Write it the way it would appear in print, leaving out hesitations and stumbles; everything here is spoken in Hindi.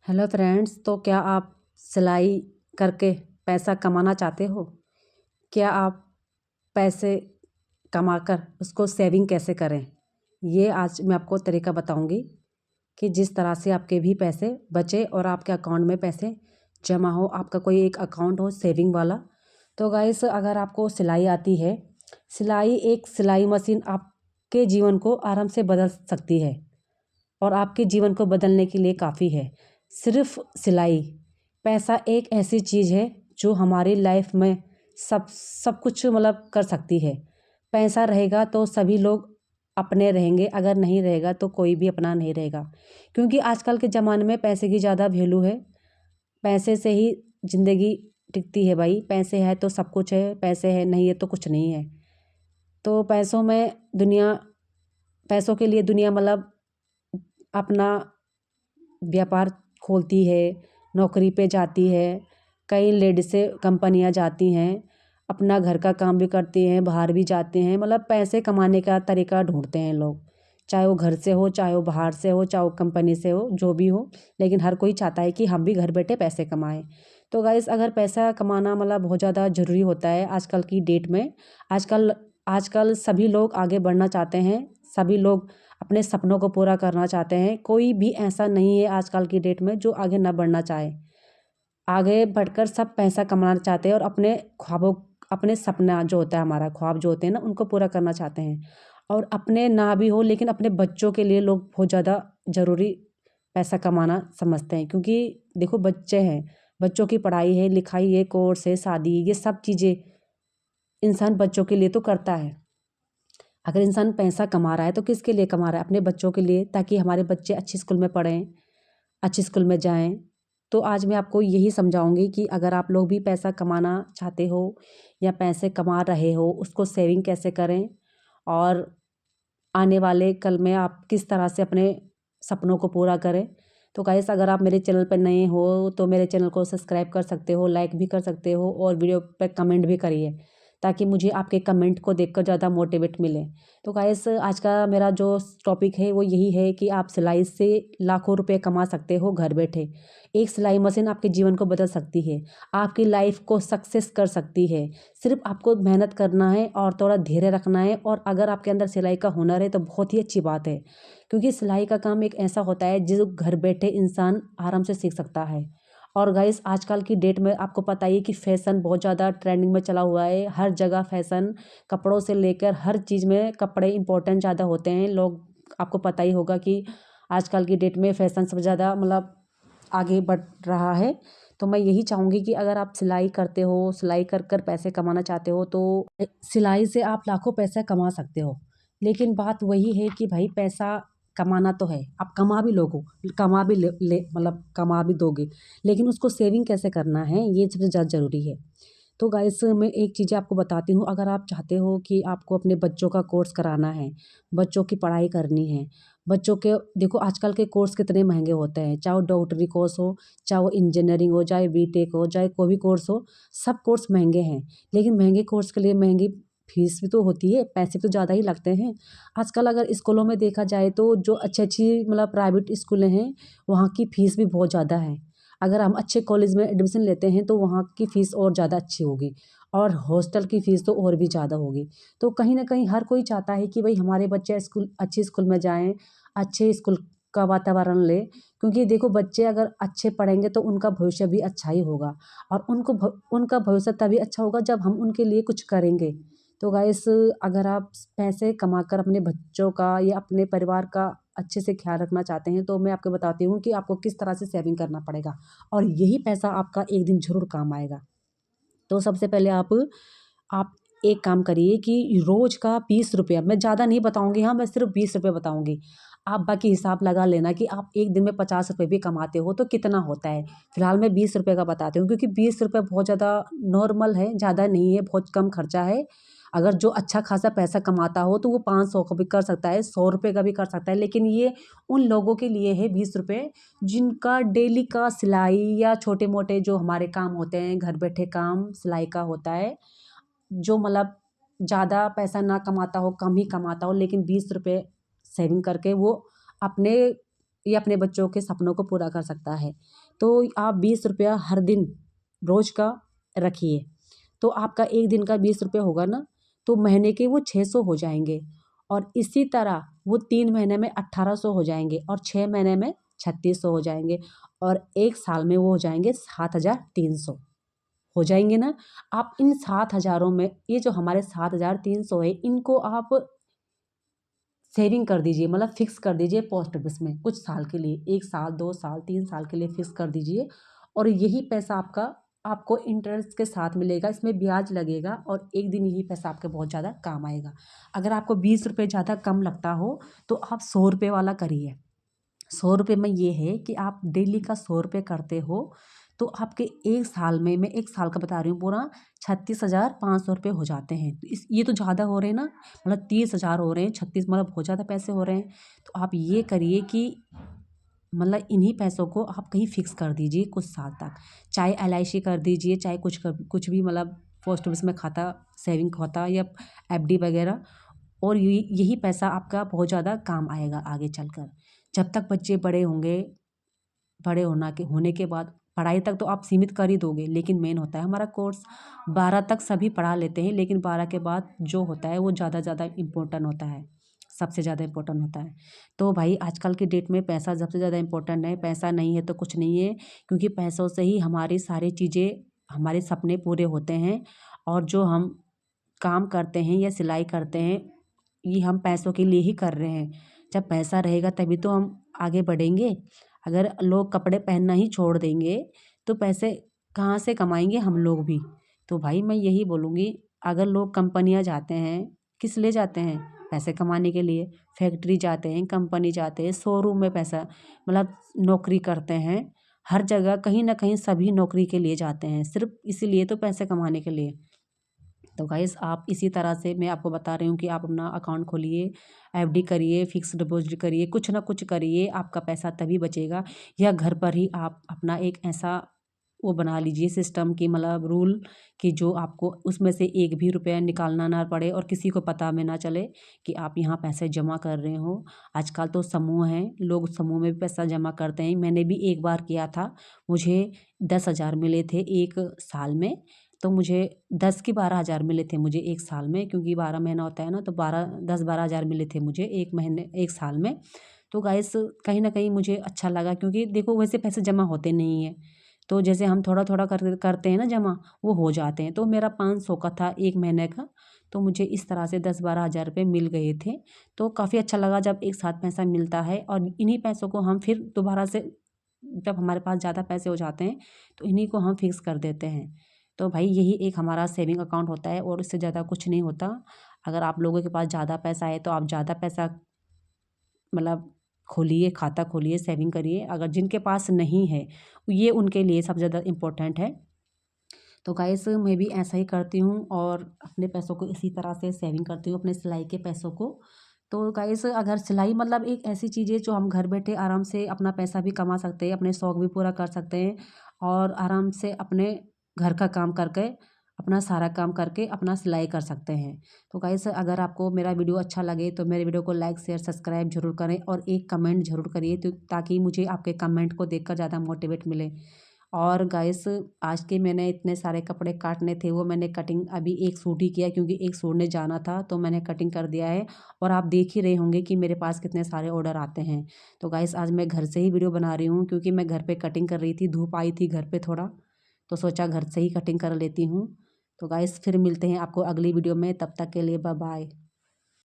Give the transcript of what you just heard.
हेलो फ्रेंड्स, तो क्या आप सिलाई करके पैसा कमाना चाहते हो? क्या आप पैसे कमाकर उसको सेविंग कैसे करें? ये आज मैं आपको तरीका बताऊंगी कि जिस तरह से आपके भी पैसे बचे और आपके अकाउंट में पैसे जमा हो, आपका कोई एक अकाउंट हो सेविंग वाला। तो गाइस, अगर आपको सिलाई आती है, एक सिलाई मशीन आपके जीवन को आराम से बदल सकती है और आपके जीवन को बदलने के लिए काफ़ी है। सिर्फ सिलाई, पैसा एक ऐसी चीज़ है जो हमारी लाइफ में सब सब कुछ मतलब कर सकती है। पैसा रहेगा तो सभी लोग अपने रहेंगे, अगर नहीं रहेगा तो कोई भी अपना नहीं रहेगा। क्योंकि आजकल के ज़माने में पैसे की ज़्यादा वैल्यू है। पैसे से ही ज़िंदगी टिकती है भाई। पैसे है तो सब कुछ है, पैसे है नहीं है तो कुछ नहीं है। तो पैसों के लिए दुनिया मतलब अपना व्यापार खोलती है, नौकरी पे जाती है। कई लेडीसें कंपनियां जाती हैं, अपना घर का काम भी करती हैं, बाहर भी जाते हैं। मतलब पैसे कमाने का तरीका ढूंढते हैं लोग, चाहे वो घर से हो, चाहे वो बाहर से हो, चाहे वो कंपनी से हो, जो भी हो। लेकिन हर कोई चाहता है कि हम भी घर बैठे पैसे कमाएं। तो गाइस, अगर पैसा कमाना मतलब बहुत ज़्यादा ज़रूरी होता है आजकल की डेट में। आजकल आजकल सभी लोग आगे बढ़ना चाहते हैं, सभी लोग अपने सपनों को पूरा करना चाहते हैं। कोई भी ऐसा नहीं है आजकल की डेट में जो आगे ना बढ़ना चाहे। आगे बढ़कर सब पैसा कमाना चाहते हैं और अपने ख्वाबों, अपने सपना जो होता है, हमारा ख्वाब जो होते हैं ना, उनको पूरा करना चाहते हैं। और अपने ना भी हो लेकिन अपने बच्चों के लिए लोग बहुत ज़्यादा ज़रूरी पैसा कमाना समझते हैं। क्योंकि देखो, बच्चे हैं, बच्चों की पढ़ाई है, लिखाई है, कोर्स है, शादी, ये सब चीज़ें इंसान बच्चों के लिए तो करता है। अगर इंसान पैसा कमा रहा है तो किसके लिए कमा रहा है? अपने बच्चों के लिए, ताकि हमारे बच्चे अच्छी स्कूल में पढ़ें, अच्छी स्कूल में जाएं। तो आज मैं आपको यही समझाऊंगी कि अगर आप लोग भी पैसा कमाना चाहते हो या पैसे कमा रहे हो, उसको सेविंग कैसे करें और आने वाले कल में आप किस तरह से अपने सपनों को पूरा करें। तो गाइस, अगर आप मेरे चैनल पर नए हो तो मेरे चैनल को सब्सक्राइब कर सकते हो, लाइक भी कर सकते हो और वीडियो पर कमेंट भी करिए, ताकि मुझे आपके कमेंट को देखकर ज़्यादा मोटिवेट मिले। तो गाइस, आज का मेरा जो टॉपिक है वो यही है कि आप सिलाई से लाखों रुपए कमा सकते हो घर बैठे। एक सिलाई मशीन आपके जीवन को बदल सकती है, आपकी लाइफ को सक्सेस कर सकती है। सिर्फ आपको मेहनत करना है और थोड़ा धैर्य रखना है। और अगर आपके अंदर सिलाई का हुनर है तो बहुत ही अच्छी बात है, क्योंकि सिलाई का काम एक ऐसा होता है जो घर बैठे इंसान आराम से सीख सकता है। और गाइस, आजकल की डेट में आपको पता ही है कि फैशन बहुत ज़्यादा ट्रेंडिंग में चला हुआ है। हर जगह फैशन, कपड़ों से लेकर हर चीज़ में कपड़े इंपॉर्टेंट ज़्यादा होते हैं। लोग, आपको पता ही होगा कि आजकल की डेट में फैशन सबसे ज़्यादा मतलब आगे बढ़ रहा है। तो मैं यही चाहूँगी कि अगर आप सिलाई करते हो, सिलाई कर कर पैसे कमाना चाहते हो, तो सिलाई से आप लाखों पैसे कमा सकते हो। लेकिन बात वही है कि भाई, पैसा कमाना तो है, आप कमा भी लोगो, कमा भी ले मतलब कमा भी दोगे, लेकिन उसको सेविंग कैसे करना है, ये सबसे ज़्यादा ज़रूरी है। तो गाइस, मैं एक चीज़ आपको बताती हूँ। अगर आप चाहते हो कि आपको अपने बच्चों का कोर्स कराना है, बच्चों की पढ़ाई करनी है, बच्चों के, देखो आजकल के कोर्स कितने महंगे होते हैं। चाहे वो डॉक्टरी कोर्स हो, चाहे वो इंजीनियरिंग हो, चाहे बीटेक हो, चाहे कोई भी कोर्स हो, सब कोर्स महंगे हैं। लेकिन महंगे कोर्स के लिए महंगी फीस भी तो होती है, पैसे तो ज़्यादा ही लगते हैं। आजकल अगर स्कूलों में देखा जाए तो जो अच्छी अच्छी मतलब प्राइवेट स्कूलें हैं, वहाँ की फ़ीस भी बहुत ज़्यादा है। अगर हम अच्छे कॉलेज में एडमिशन लेते हैं तो वहाँ की फ़ीस और ज़्यादा अच्छी होगी, और हॉस्टल की फ़ीस तो और भी ज़्यादा होगी। तो कहीं न कहीं हर कोई चाहता है कि भई हमारे बच्चे अच्छी स्कूल में जाएँ, अच्छे स्कूल का वातावरण लें। क्योंकि देखो, बच्चे अगर अच्छे पढ़ेंगे तो उनका भविष्य भी अच्छा ही होगा, और उनका भविष्य तभी अच्छा होगा जब हम उनके लिए कुछ करेंगे। तो गाइस, अगर आप पैसे कमाकर अपने बच्चों का या अपने परिवार का अच्छे से ख्याल रखना चाहते हैं, तो मैं आपको बताती हूँ कि आपको किस तरह से सेविंग करना पड़ेगा, और यही पैसा आपका एक दिन ज़रूर काम आएगा। तो सबसे पहले आप एक काम करिए कि रोज़ का 20 रुपया, मैं ज़्यादा नहीं बताऊँगी, हाँ, मैं सिर्फ 20 रुपये बताऊँगी। आप बाकी हिसाब लगा लेना कि आप एक दिन में 50 रुपये भी कमाते हो तो कितना होता है। फिलहाल मैं 20 रुपये का बताती हूँ, क्योंकि 20 रुपये बहुत ज़्यादा नॉर्मल है, ज़्यादा नहीं है, बहुत कम खर्चा है। अगर जो अच्छा खासा पैसा कमाता हो तो वो 500 का भी कर सकता है, 100 रुपये का भी कर सकता है। लेकिन ये उन लोगों के लिए है 20 रुपये, जिनका डेली का सिलाई या छोटे मोटे जो हमारे काम होते हैं, घर बैठे काम सिलाई का होता है, जो मतलब ज़्यादा पैसा ना कमाता हो, कम ही कमाता हो, लेकिन 20 रुपये सेविंग करके वो अपने ये अपने बच्चों के सपनों को पूरा कर सकता है। तो आप 20 रुपया हर दिन रोज़ का रखिए, तो आपका एक दिन का 20 रुपये होगा ना, तो महीने के वो 600 हो जाएंगे। और इसी तरह वो 3 महीने में 1800 हो जाएंगे, और 6 महीने में 3600 हो जाएंगे, और एक साल में वो हो जाएंगे 7300 हो जाएंगे ना। आप इन 7000 में, ये जो हमारे 7300 है, इनको आप सेविंग कर दीजिए, मतलब फिक्स कर दीजिए पोस्ट ऑफिस में कुछ साल के लिए, 1 साल 2 साल 3 साल के लिए फिक्स कर दीजिए। और यही पैसा आपको इंटरेस्ट के साथ मिलेगा, इसमें ब्याज लगेगा, और एक दिन यही पैसा आपके बहुत ज़्यादा काम आएगा। अगर आपको 20 रुपये ज़्यादा कम लगता हो तो आप 100 रुपये वाला करिए। 100 रुपये में ये है कि आप डेली का 100 रुपये करते हो, तो आपके एक साल में, मैं एक साल का बता रही हूँ पूरा, 36,500 रुपये हो जाते हैं। तो ये तो ज़्यादा हो रहे हैं ना, मतलब 30,000 हो रहे हैं, 36 मतलब बहुत ज़्यादा पैसे हो रहे हैं। तो आप ये करिए कि मतलब इन्हीं पैसों को आप कहीं फिक्स कर दीजिए कुछ साल तक, चाहे LIC कर दीजिए, चाहे कुछ भी, मतलब पोस्ट ऑफिस में खाता, सेविंग खाता, या FD वगैरह। और यही पैसा आपका बहुत ज़्यादा काम आएगा आगे चलकर। जब तक बच्चे बड़े होंगे, बड़े होने के बाद पढ़ाई तक तो आप सीमित कर ही दोगे, लेकिन मेन होता है हमारा कोर्स। 12 तक सभी पढ़ा लेते हैं, लेकिन 12 के बाद जो होता है वो ज़्यादा इम्पोर्टेंट होता है, सबसे ज़्यादा इम्पोर्टेंट होता है। तो भाई आजकल की डेट में पैसा सबसे ज़्यादा इम्पोर्टेंट है। पैसा नहीं है तो कुछ नहीं है, क्योंकि पैसों से ही हमारी सारी चीज़ें, हमारे सपने पूरे होते हैं। और जो हम काम करते हैं या सिलाई करते हैं, ये हम पैसों के लिए ही कर रहे हैं। जब पैसा रहेगा तभी तो हम आगे बढ़ेंगे। अगर लोग कपड़े पहनना ही छोड़ देंगे तो पैसे कहाँ से कमाएंगे हम लोग भी। तो भाई मैं यही बोलूँगी, अगर लोग कंपनियाँ जाते हैं, किस लिए जाते हैं? पैसे कमाने के लिए। फैक्ट्री जाते हैं, कंपनी जाते हैं, शोरूम में पैसा, मतलब नौकरी करते हैं। हर जगह कहीं ना कहीं सभी नौकरी के लिए जाते हैं, सिर्फ इसीलिए तो, पैसे कमाने के लिए। तो गाइस आप इसी तरह से, मैं आपको बता रही हूँ कि आप अपना अकाउंट खोलिए, FD करिए, फिक्स डिपॉजिट करिए, कुछ ना कुछ करिए, आपका पैसा तभी बचेगा। या घर पर ही आप अपना एक ऐसा वो बना लीजिए सिस्टम की, मतलब रूल, कि जो आपको उसमें से एक भी रुपया निकालना ना पड़े, और किसी को पता में ना चले कि आप यहाँ पैसे जमा कर रहे हो। आजकल तो समूह हैं, लोग समूह में भी पैसा जमा करते हैं। मैंने भी एक बार किया था, मुझे 10,000 मिले थे एक साल में। तो मुझे 10 की 12,000 मिले थे मुझे एक साल में, क्योंकि 12 महीना होता है ना, तो 10-12,000 मिले थे मुझे एक महीने, एक साल में। तो गाइस कहीं ना कहीं मुझे अच्छा लगा, क्योंकि देखो वैसे पैसे जमा होते नहीं हैं, तो जैसे हम थोड़ा थोड़ा करते हैं ना जमा, वो हो जाते हैं। तो मेरा 500 का था एक महीने का, तो मुझे इस तरह से 10-12 हज़ार रुपये मिल गए थे। तो काफ़ी अच्छा लगा जब एक साथ पैसा मिलता है, और इन्हीं पैसों को हम फिर दोबारा से, जब हमारे पास ज़्यादा पैसे हो जाते हैं, तो इन्हीं को हम फिक्स कर देते हैं। तो भाई यही एक हमारा सेविंग अकाउंट होता है, और इससे ज़्यादा कुछ नहीं होता। अगर आप लोगों के पास ज़्यादा पैसा है तो आप ज़्यादा पैसा, मतलब खोलिए, खाता खोलिए, सेविंग करिए। अगर जिनके पास नहीं है, ये उनके लिए सबसे ज़्यादा इम्पोर्टेंट है। तो गाइस मैं भी ऐसा ही करती हूँ, और अपने पैसों को इसी तरह से सेविंग करती हूँ, अपने सिलाई के पैसों को। तो गाइस अगर सिलाई मतलब एक ऐसी चीज़ है जो हम घर बैठे आराम से अपना पैसा भी कमा सकते हैं, अपने शौक भी पूरा कर सकते हैं, और आराम से अपने घर का काम करके, अपना सारा काम करके अपना सिलाई कर सकते हैं। तो गाइस अगर आपको मेरा वीडियो अच्छा लगे तो मेरे वीडियो को लाइक शेयर सब्सक्राइब जरूर करें, और एक कमेंट जरूर करिए, तो ताकि मुझे आपके कमेंट को देखकर ज़्यादा मोटिवेट मिले। और गाइस आज के मैंने इतने सारे कपड़े काटने थे, वो मैंने कटिंग अभी एक सूट ही किया, क्योंकि एक सूट जाना था, तो मैंने कटिंग कर दिया है। और आप देख ही रहे होंगे कि मेरे पास कितने सारे ऑर्डर आते हैं। तो गाइस आज मैं घर से ही वीडियो बना रही हूँ, क्योंकि मैं घर पे कटिंग कर रही थी, धूप आई थी घर पे थोड़ा, तो सोचा घर से ही कटिंग कर लेती हूँ। तो गाइस फिर मिलते हैं आपको अगली वीडियो में, तब तक के लिए बाय बाय।